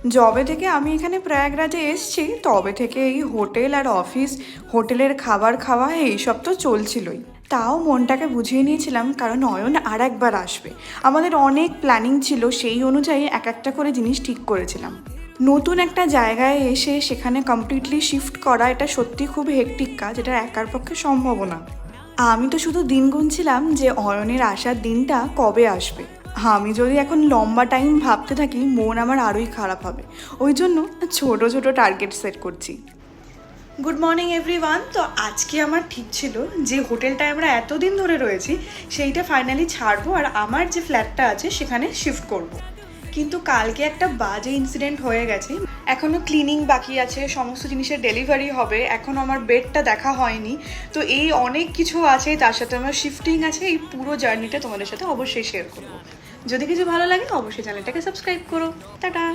যবে থেকে আমি এখানে প্রয়াগরাজে এসেছি তবে থেকে এই হোটেল আর অফিস, হোটেলের খাবার খাওয়া এইসব তো চলছিলই। তাও মনটাকে বুঝিয়ে নিয়েছিলাম, কারণ অয়ন আর একবার আসবে। আমাদের অনেক প্ল্যানিং ছিল, সেই অনুযায়ী এক একটা করে জিনিস ঠিক করেছিলাম। নতুন একটা জায়গায় এসে সেখানে কমপ্লিটলি শিফট করা, এটা সত্যি খুব হেক্টিক কাজ, এটা একার পক্ষে সম্ভব না। আমি তো শুধু দিন গুনছিলাম যে অয়নের আসার দিনটা কবে আসবে। আমি যদি এখন লম্বা টাইম ভাবতে থাকি মন আমার আরোই খারাপ হবে। ওই জন্য ছোট ছোট টার্গেট সেট করছি। Good morning everyone. তো আজকে আমার ঠিক ছিল যে হোটেলটায় আমরা এতদিন ধরে রয়েছি সেইটা ফাইনালি ছাড়বো আর আমার যে ফ্ল্যাটটা আছে সেখানে শিফট করব। কিন্তু কালকে একটা বাজে ইনসিডেন্ট হয়ে গেছে। এখনও ক্লিনিং বাকি আছে, সমস্ত জিনিসের ডেলিভারি হবে, এখনও আমার বেডটা দেখা হয়নি। তো এই অনেক কিছু আছে, তার সাথে আমার শিফটিং আছে। এই পুরো জার্নিটা তোমাদের সাথে অবশ্যই শেয়ার করবো। যদি কিছু ভালো লাগে অবশ্যই চ্যানেলটাকে সাবস্ক্রাইব করো। টাটা।